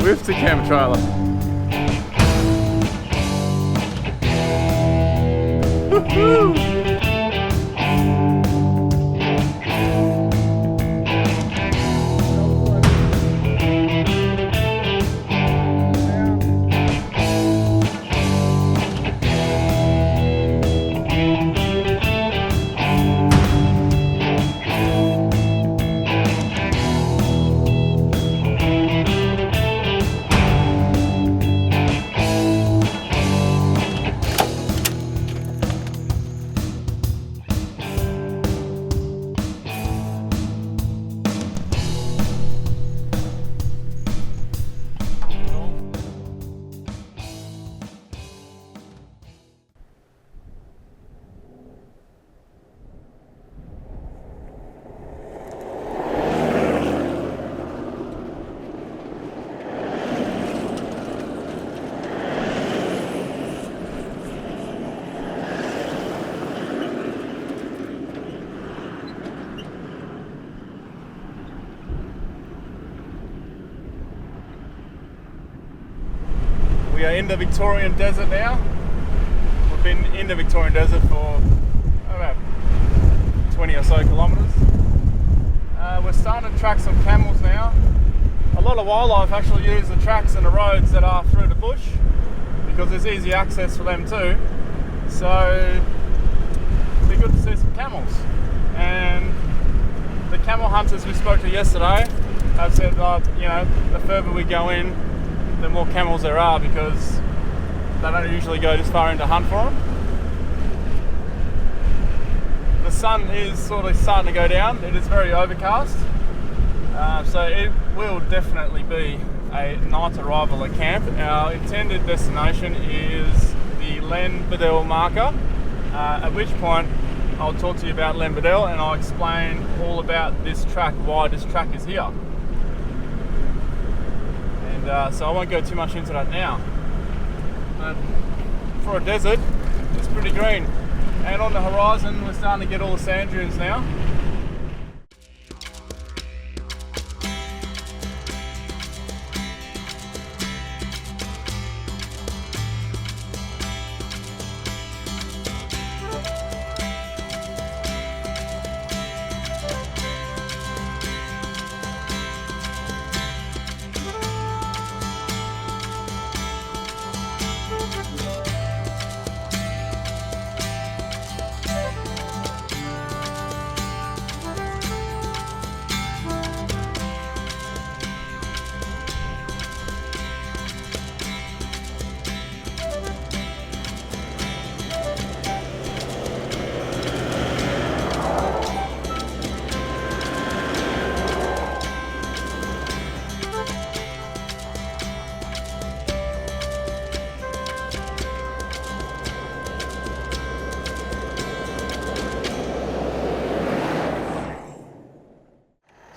with the camp trailer. Woohoo! We are in the Victorian desert now. We've been in the Victorian desert for about 20 or so kilometres. We're starting to track some camels now. A lot of wildlife actually use the tracks and the roads that are through the bush because there's easy access for them too. So it'll be good to see some camels. And the camel hunters we spoke to yesterday have said that, the further we go in, the more camels there are because they don't usually go this far in to hunt for them. The sun is sort of starting to go down. It is very overcast, so it will definitely be a night arrival at camp. Our intended destination is the Len Bedell marker, at which point I'll talk to you about Len Bedell and I'll explain all about this track, why this track is here. So I won't go too much into that now. But for a desert, it's pretty green. And on the horizon, we're starting to get all the sand dunes now.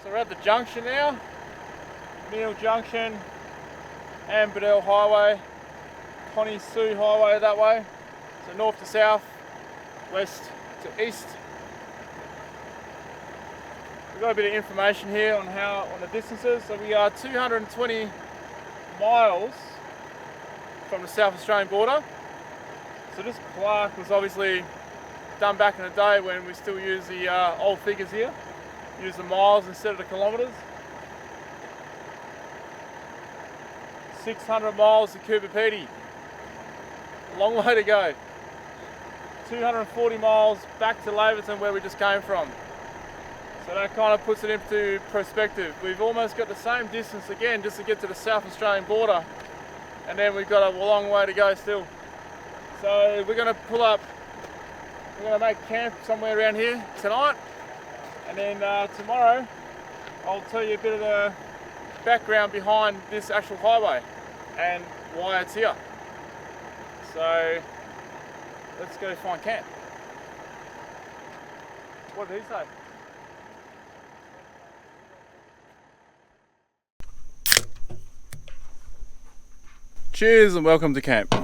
We're at the junction now, Neale Junction and Bedell Highway, Connie Sue Highway that way, so north to south, west to east. We've got a bit of information here on the distances. So we are 220 miles from the South Australian border. So this plaque was obviously done back in the day when we still use the old figures here. Use the miles instead of the kilometres. 600 miles to Cooper Pedy. Long way to go. 240 miles back to Laverton where we just came from. So that kind of puts it into perspective. We've almost got the same distance again just to get to the South Australian border, and then we've got a long way to go still. So we're going to pull up, we're going to make camp somewhere around here tonight. And then tomorrow, I'll tell you a bit of the background behind this actual highway and why it's here. So let's go find camp. What did he say? Cheers and welcome to camp.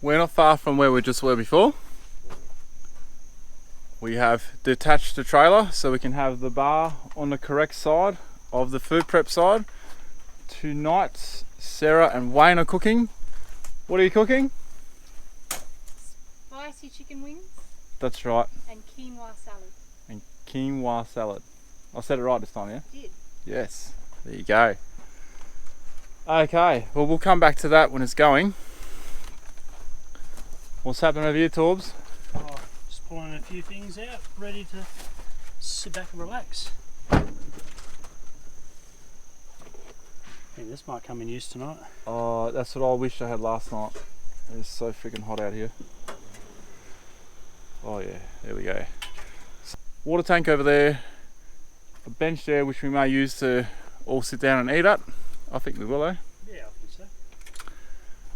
We're not far from where we just were before. We have detached the trailer so we can have the bar on the correct side of the food prep side. Tonight, Sarah and Wayne are cooking. What are you cooking? Spicy chicken wings. That's right. And quinoa salad. And quinoa salad. I said it right this time, yeah? You did. Yes. There you go. Okay, well we'll come back to that when it's going. What's happening over here, Torbs? Oh, just pulling a few things out, ready to sit back and relax. I think this might come in use tonight. Oh, that's what I wish I had last night. It's so freaking hot out here. Oh yeah, there we go. Water tank over there. A bench there which we may use to all sit down and eat at. I think we will, eh? Yeah, I think so.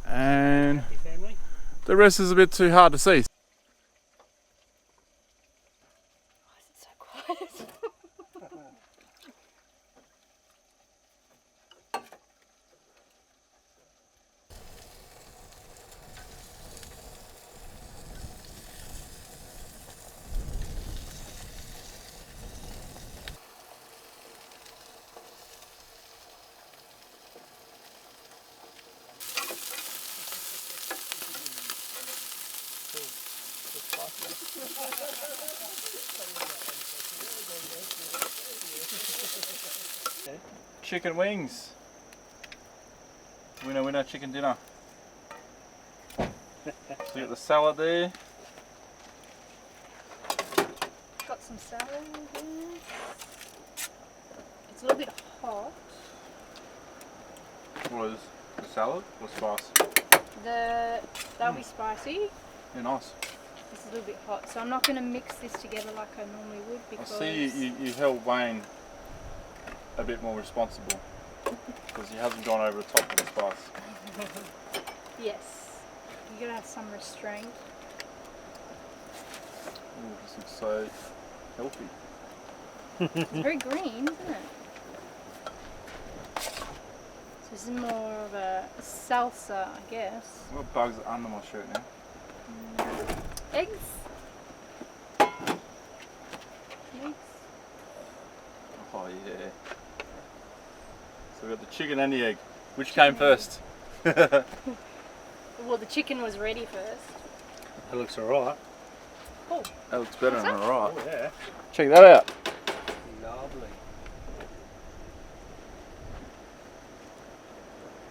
And Happy family. the rest is a bit too hard to see. Why is it so quiet? Chicken wings. Winner, winner, chicken dinner. So you got the salad there. Got some salad in here. It's a little bit hot. What is the salad or spice? That'll be spicy. Yeah, nice. This is a little bit hot, so I'm not going to mix this together like I normally would I because see you held Wayne a bit more responsible because he hasn't gone over the top of the spice. yes, you gotta have some restraint. Ooh, this looks so healthy. It's very green, isn't it? So this is more of a salsa, I guess. What bugs are under my shirt now? Eggs. Eggs. Oh yeah. So we got the chicken and the egg. Which came first? Well, the chicken was ready first. That looks alright. Oh, That looks better than alright. Oh yeah. Check that out. Lovely.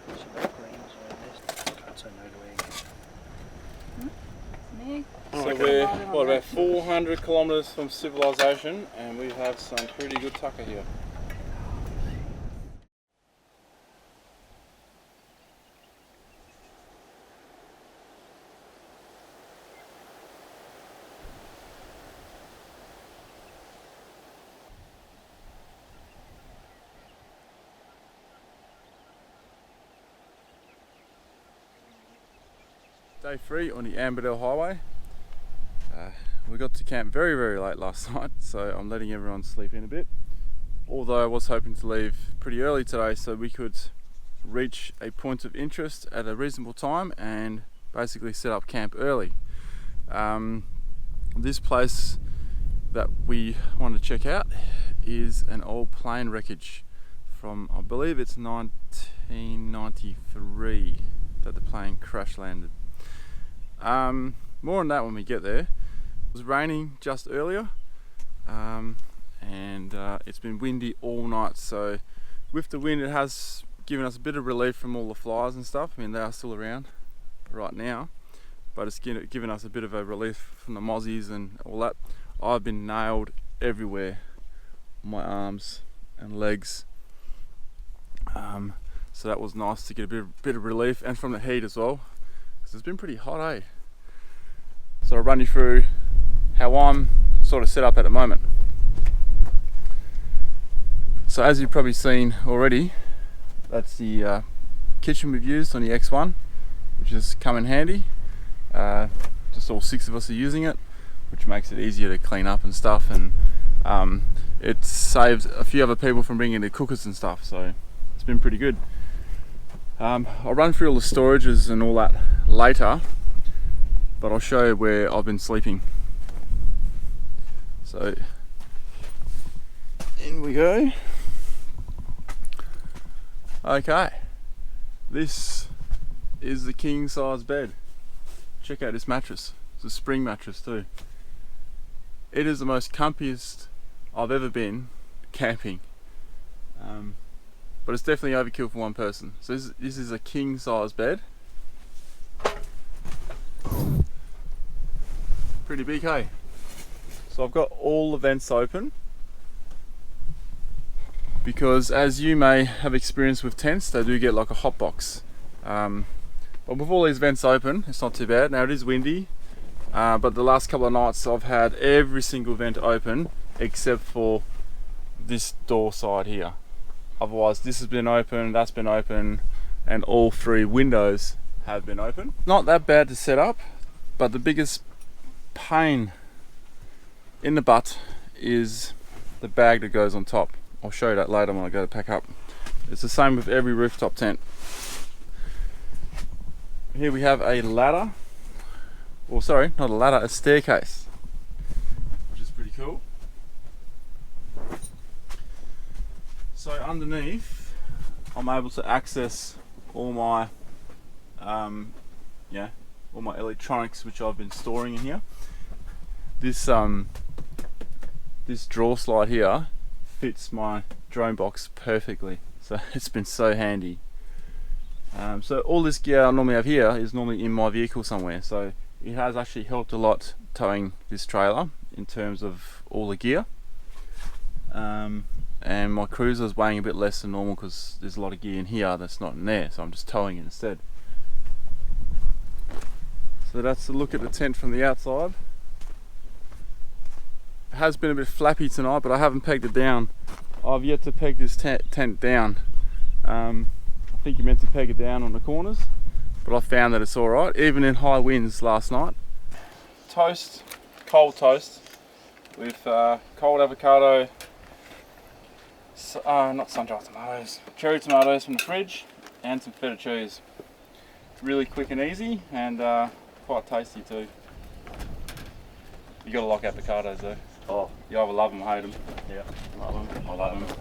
Should have greens like this. Can't say no to eggs. an egg. So we're what, about 400 kilometres from civilization, and we have some pretty good tucker here. Day 3 on the Amberdale Highway. We got to camp very, very late last night, so I'm letting everyone sleep in a bit. Although I was hoping to leave pretty early today so we could reach a point of interest at a reasonable time and basically set up camp early. This place that we want to check out is an old plane wreckage from, I believe it's 1993 that the plane crash landed. More on that when we get there. It was raining just earlier, and it's been windy all night, so with the wind it has given us a bit of relief from all the flies and stuff. I mean, they are still around right now, but it's given us a bit of a relief from the mozzies and all that. I've been nailed everywhere, my arms and legs, so that was nice to get a bit of relief, and from the heat as well, because it's been pretty hot, eh? So I'll run you through how I'm sort of set up at the moment. So as you've probably seen already, that's the kitchen we've used on the X1, which has come in handy. Just all 6 of us are using it, which makes it easier to clean up and stuff, and it saves a few other people from bringing their cookers and stuff, so it's been pretty good. I'll run through all the storages and all that later, but I'll show you where I've been sleeping. So in we go. Okay, this is the king size bed. Check out this mattress. It's a spring mattress too. It is the most comfiest I've ever been camping, but it's definitely overkill for one person. So this is a king size bed. Pretty big, hey? So I've got all the vents open because, as you may have experienced with tents, they do get like a hot box. But with all these vents open, it's not too bad. Now it is windy, but the last couple of nights I've had every single vent open except for this door side here. Otherwise this has been open, that's been open, and all three windows have been open. Not that bad to set up, but the biggest pain in the butt is the bag that goes on top. I'll show you that later when I go to pack up. It's the same with every rooftop tent. Here we have a ladder, or sorry, not a ladder, a staircase, which is pretty cool. So underneath, I'm able to access all my, all my electronics which I've been storing in here. This this drawer slide here fits my drone box perfectly, so it's been so handy. So all this gear I normally have here is normally in my vehicle somewhere, so it has actually helped a lot towing this trailer in terms of all the gear. And my cruiser is weighing a bit less than normal because there's a lot of gear in here that's not in there, so I'm just towing it instead. So that's a look at the tent from the outside. It has been a bit flappy tonight, but I haven't pegged it down. I've yet to peg this tent down. I think you're meant to peg it down on the corners, but I found that it's alright, even in high winds last night. Toast, cold toast, with cold avocado, not sun-dried tomatoes, cherry tomatoes from the fridge, and some feta cheese. Really quick and easy, and quite tasty too. You gotta like avocados though. Oh, you either love them or hate them. Yeah, Love them. I love them.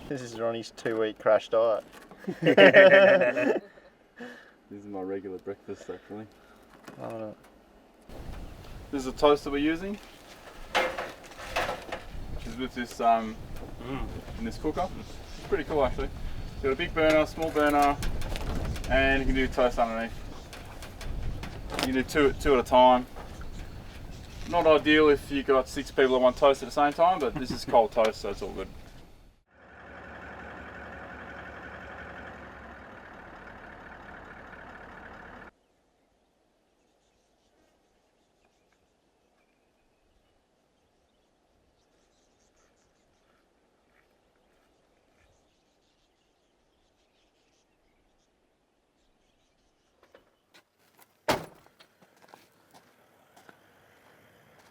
this is Ronnie's 2-week crash diet. This is my regular breakfast actually. Oh, no. This is a toast that we're using, which is with this in this cooker. It's pretty cool actually. It's got a big burner, small burner, and you can do toast underneath. You can do two at a time. Not ideal if you got 6 people that want toast at the same time, but this is cold toast, so it's all good.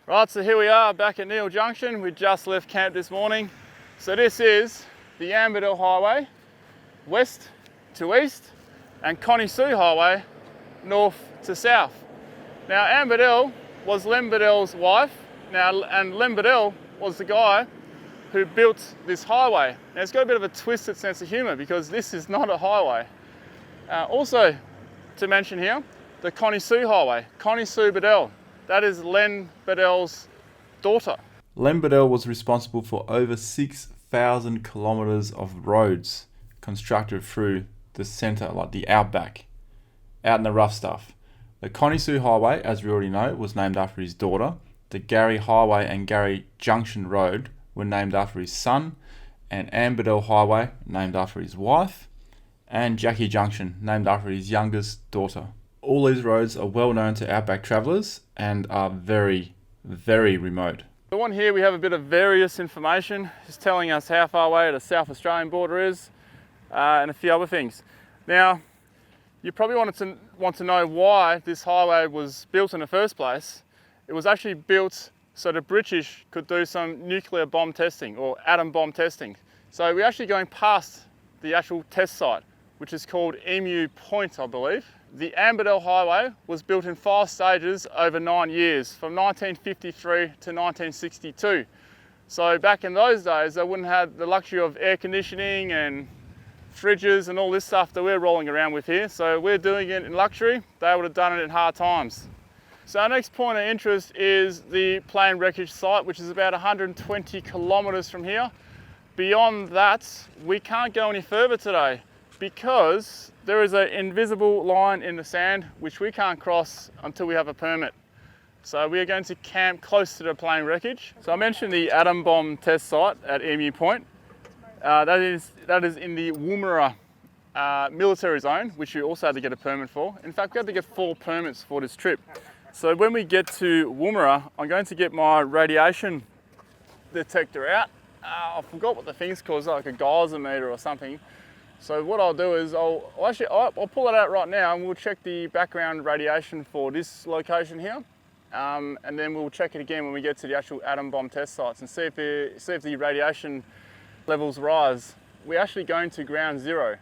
Right, so here we are back at Neale Junction. We just left camp this morning. So this is the Dahl Highway, west to east, and Connie Sue Highway, north to south. Now Dahl was Lem Dahl's wife, and Lem Dahl was the guy who built this highway. Now it's got a bit of a twisted sense of humour because this is not a highway. Also to mention here, the Connie Sue Highway, Connie Sue Dahl. That is Len Dahl's daughter. Len Dahl was responsible for over 6,000 kilometres of roads constructed through the centre, like the outback, out in the rough stuff. The Connie Sue Highway, as we already know, was named after his daughter. The Gary Highway and Gary Junction Road were named after his son, and Dahl Highway named after his wife, and Jackie Junction named after his youngest daughter. All these roads are well known to outback travellers and are very, very remote. The one here we have a bit of various information, just telling us how far away the South Australian border is, and a few other things. Now, you probably want to know why this highway was built in the first place. It was actually built so the British could do some nuclear bomb testing or atom bomb testing. So we're actually going past the actual test site, which is called Emu Point, I believe. The Dahl Highway was built in 5 stages over 9 years, from 1953 to 1962. So back in those days, they wouldn't have the luxury of air conditioning and fridges and all this stuff that we're rolling around with here. So we're doing it in luxury. They would have done it in hard times. So our next point of interest is the plane wreckage site, which is about 120 kilometers from here. Beyond that, we can't go any further today because there is an invisible line in the sand which we can't cross until we have a permit. So we are going to camp close to the plane wreckage. So I mentioned the atom bomb test site at Emu Point. That is in the Woomera military zone, which we also had to get a permit for. In fact, we had to get 4 permits for this trip. So when we get to Woomera, I'm going to get my radiation detector out. I forgot what the thing's called, it's like a geyser meter or something. So what I'll do is I'll pull it out right now and we'll check the background radiation for this location here. And then we'll check it again when we get to the actual atom bomb test sites and see if the radiation levels rise. We're actually going to ground zero.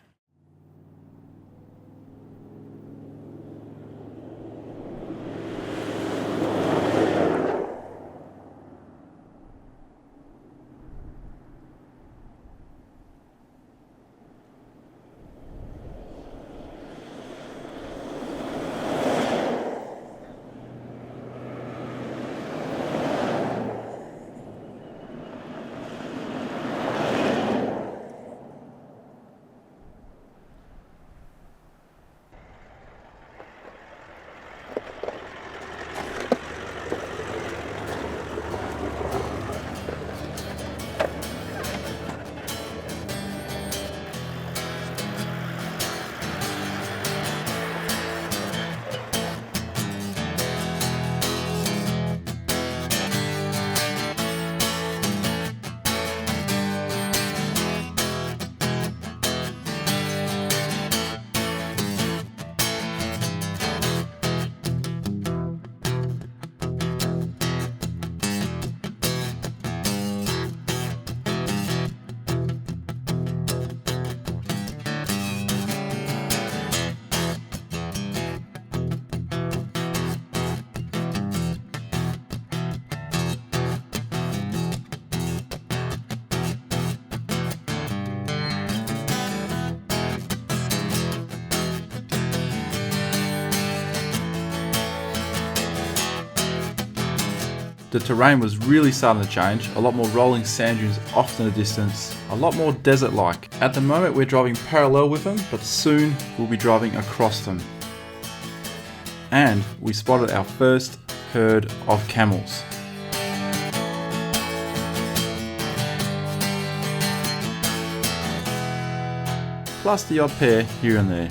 The terrain was really starting to change, a lot more rolling sand dunes off in the distance, a lot more desert-like. At the moment we're driving parallel with them, but soon we'll be driving across them. And we spotted our first herd of camels. Plus the odd pair here and there.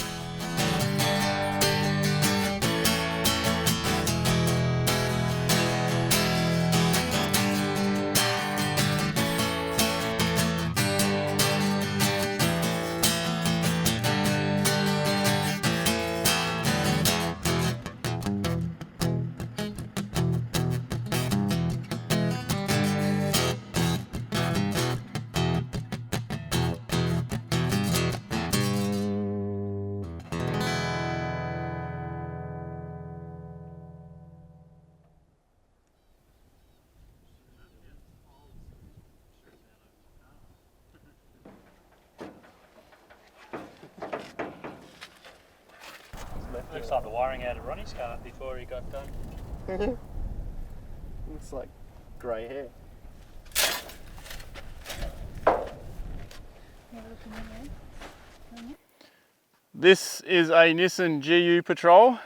Looks like the wiring out of Ronny's car before he got done. Looks like grey hair. This is a Nissan GU Patrol.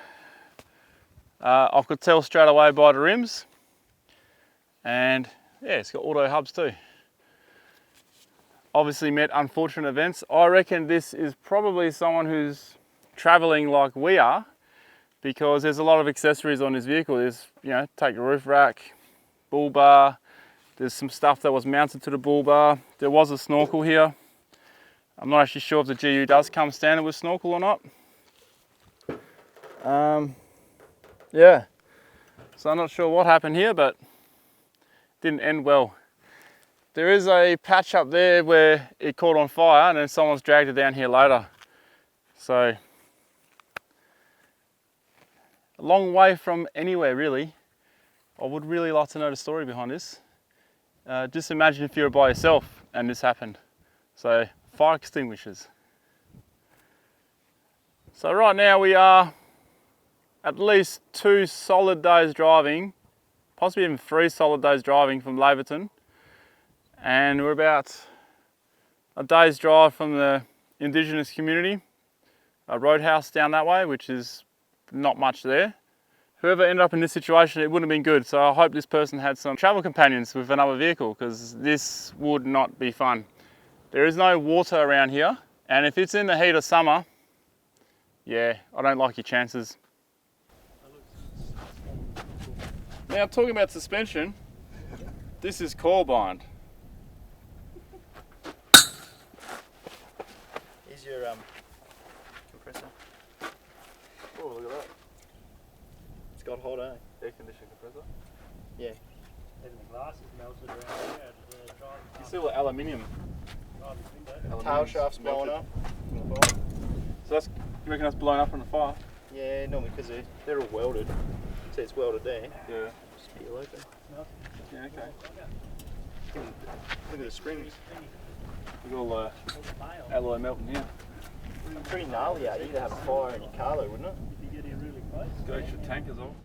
I could tell straight away by the rims. And yeah, it's got auto hubs too. Obviously met unfortunate events. I reckon this is probably someone who's traveling like we are, because there's a lot of accessories on this vehicle. There's, take the roof rack, bull bar, there's some stuff that was mounted to the bull bar. There was a snorkel here. I'm not actually sure if the GU does come standard with snorkel or not. Yeah, so I'm not sure what happened here, but didn't end well. There is a patch up there where it caught on fire and then someone's dragged it down here later. So, a long way from anywhere really. I would really like to know the story behind this. Just imagine if you were by yourself and this happened. So, fire extinguishers. So right now we are at least 2 solid days driving, possibly even 3 solid days driving from Laverton. And we're about a day's drive from the Indigenous community, a roadhouse down that way, which is not much there. Whoever ended up in this situation, it wouldn't have been good. So I hope this person had some travel companions with another vehicle, because this would not be fun. There is no water around here, and if it's in the heat of summer, yeah, I don't like your chances. Now, talking about suspension, this is coil bind. Here's your compressor. Oh, look at that. It's got hot, eh? Air conditioning compressor. Yeah. Even the glass is melted around here at the You see all the aluminium. Tail shaft's blowing up. So that's, you reckon that's blown up from the fire? Yeah, normally because they're all welded. See, it's welded there. Yeah. Just peel open. Yeah, okay. Look at the springs. Look at all the alloy melting here. Pretty gnarly out here to have a fire in your car though, wouldn't it? If you get here really close. Got extra tank as well.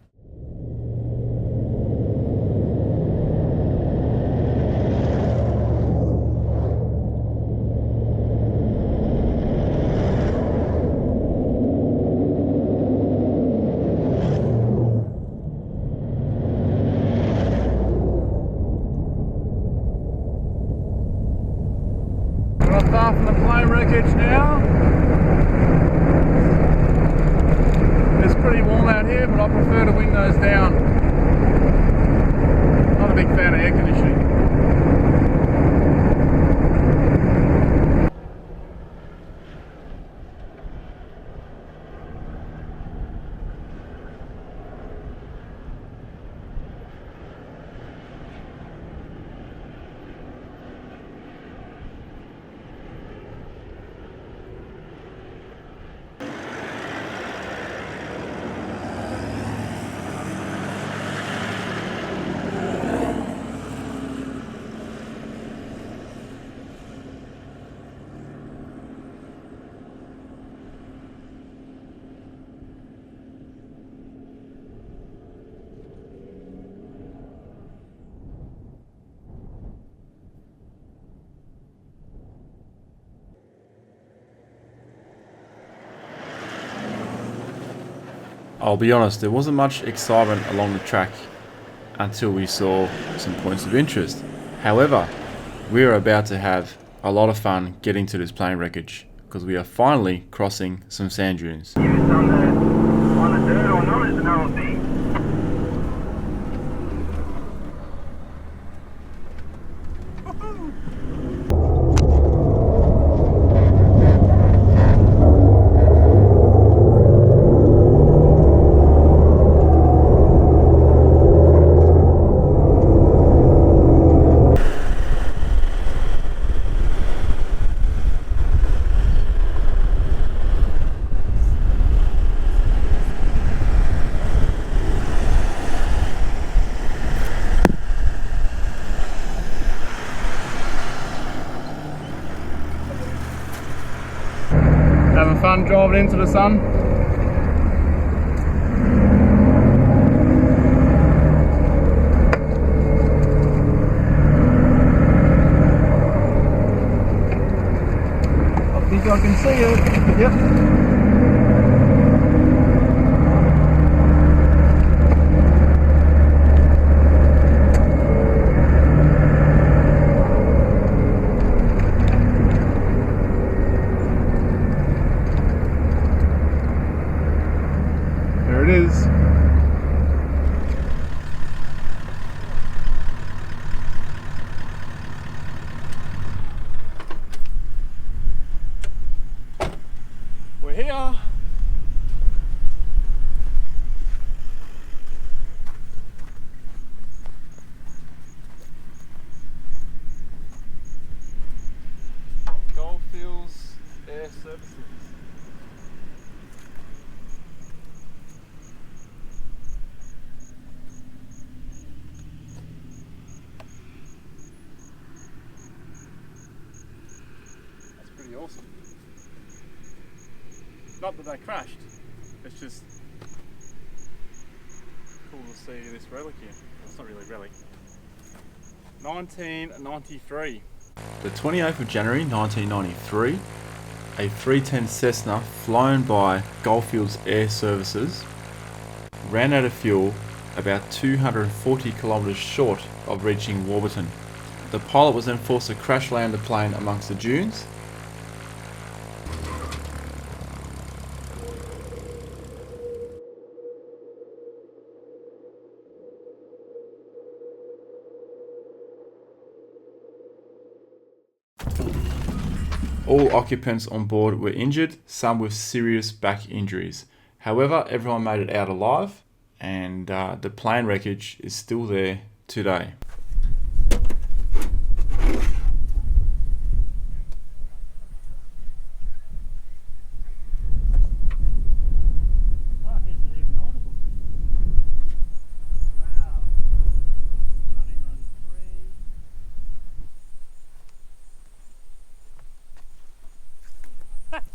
Not far from the plane wreckage now. It's pretty warm out here, but I prefer the windows down. Not a big fan of air conditioning. I'll be honest, there wasn't much excitement along the track until we saw some points of interest. However, we are about to have a lot of fun getting to this plane wreckage because we are finally crossing some sand dunes. On the dirt or not is another thing. Having fun driving into the sun. I think I can see it. Yep. There it is. We're here. Goldfields Air Services. That's pretty awesome. not that they crashed. It's just cool to see this relic here. Well, it's not really a relic. 1993. The 28th of January 1993, a 310 Cessna flown by Goldfields Air Services ran out of fuel about 240 kilometres short of reaching Warburton. The pilot was then forced to crash land the plane amongst the dunes. All occupants on board were injured, some with serious back injuries. However, everyone made it out alive, and the plane wreckage is still there today.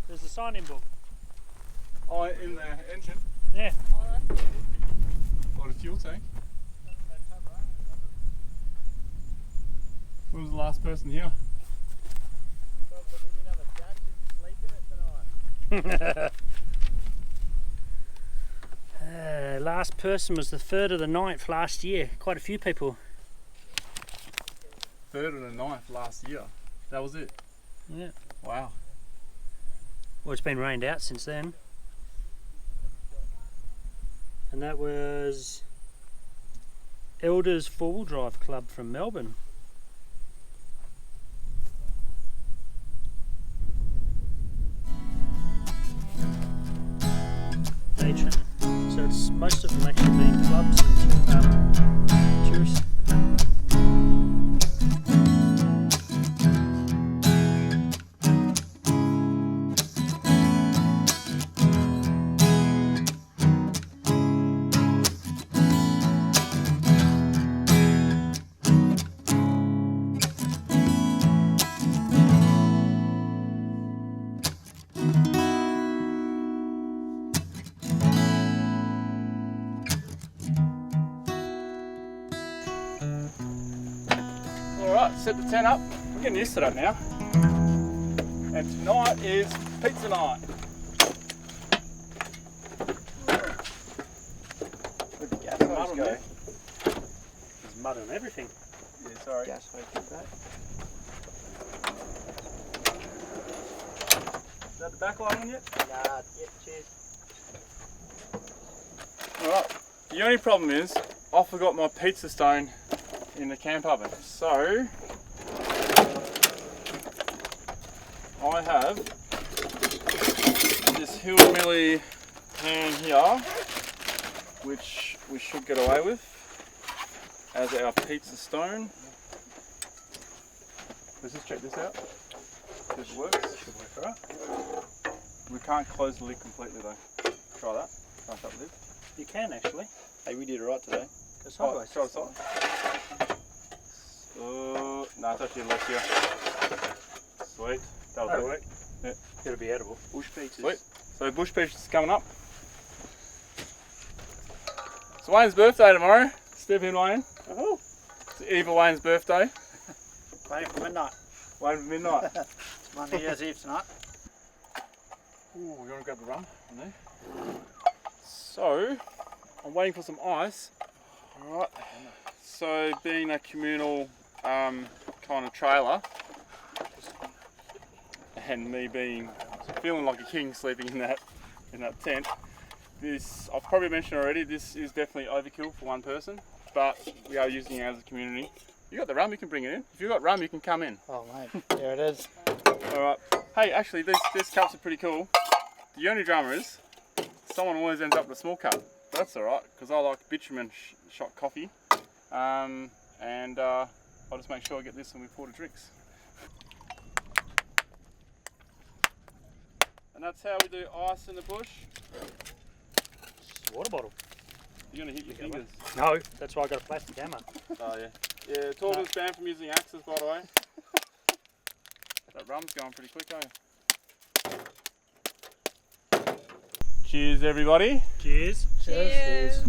There's a sign-in book. Oh, in the engine? Yeah. Or the fuel tank? Who was the last person here? Last person was the 3rd of the 9th last year. Quite a few people. 3rd of the 9th last year. That was it? Yeah. Wow. Well, it's been rained out since then. And that was Elders 4-wheel drive club from Melbourne. Patron. So it's most of them actually being clubs and tourists. Alright, set the tent up. We're getting used to that now. And tonight is pizza night. Where'd the gas hose go? There's mud on everything. Yeah, sorry. Gas hose back. Is that the back light on yet? Yeah, cheers. Alright, the only problem is I forgot my pizza stone in the camp oven. So I have this hillbilly pan here, which we should get away with as our pizza stone. Let's just check this out. If it works. Should work alright. We can't close the lid completely though. Try that. Try that lid. You can actually. Hey, we did alright today. Go sideways. Try it side. No, it's actually left here. Sweet. That'll That'll do. work. Yeah. It'll be edible. Bush pizzas. Sweet. So bush pizzas coming up. It's Wayne's birthday tomorrow. Step in, Wayne. Oh, It's Eva Wayne's birthday. playing for midnight. Wayne for midnight. It's my New Year's Eve tonight. Ooh, you want to grab the rum from there? So, I'm waiting for some ice. Alright. So, being a communal kind of trailer, and me feeling like a king sleeping in that tent, this, I've probably mentioned already, this is definitely overkill for one person, but we are using it as a community. You got the rum, you can bring it in. If you've got rum, you can come in. Oh mate, there it is. Alright. Hey, actually, these cups are pretty cool. The only drama is, someone always ends up with a small cup. That's alright, because I like bitumen shot coffee. And I'll just make sure I get this when we pour the drinks. And that's how we do ice in the bush. Water bottle. You're going to hit your fingers. No, that's why I got a plastic hammer. Oh yeah. Yeah, Torben's banned from using axes, by the way. That rum's going pretty quick, eh? Cheers, everybody. Cheers. Cheers.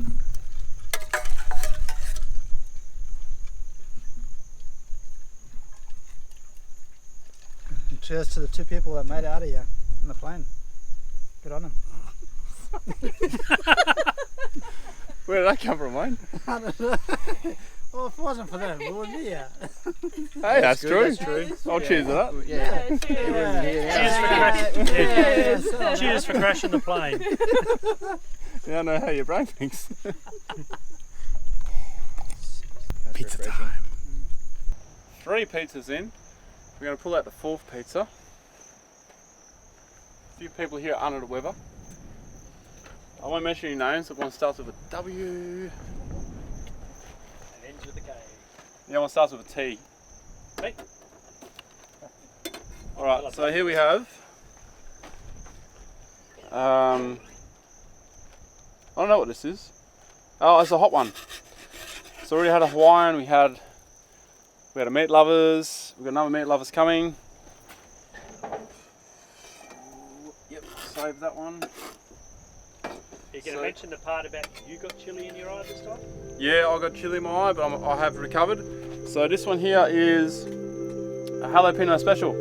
And cheers to the 2 people that made it out of here in the plane. Good on them. Where did that come from, Wayne? I don't know. Well, if it wasn't for them, we wouldn't be here. Hey, that's true. That's true. I'll cheers to that. Yeah, cheers. Cheers for crashing. Cheers for crashing the plane. Yeah, I know how your brain thinks. Pizza time. 3 pizzas in. We're going to pull out the 4th pizza. A few people here are under the weather. I won't mention any names, but one starts with a W. And ends with a K. The other one starts with a T. Hey. Alright, so here we have I don't know what this is. Oh, it's a hot one. So we already had a Hawaiian, we had a meat lovers, we've got another meat lovers coming. Yep, save that one. Are you going to mention the part about you got chili in your eye this time? Yeah, I got chili in my eye, but I have recovered. So this one here is a jalapeno special.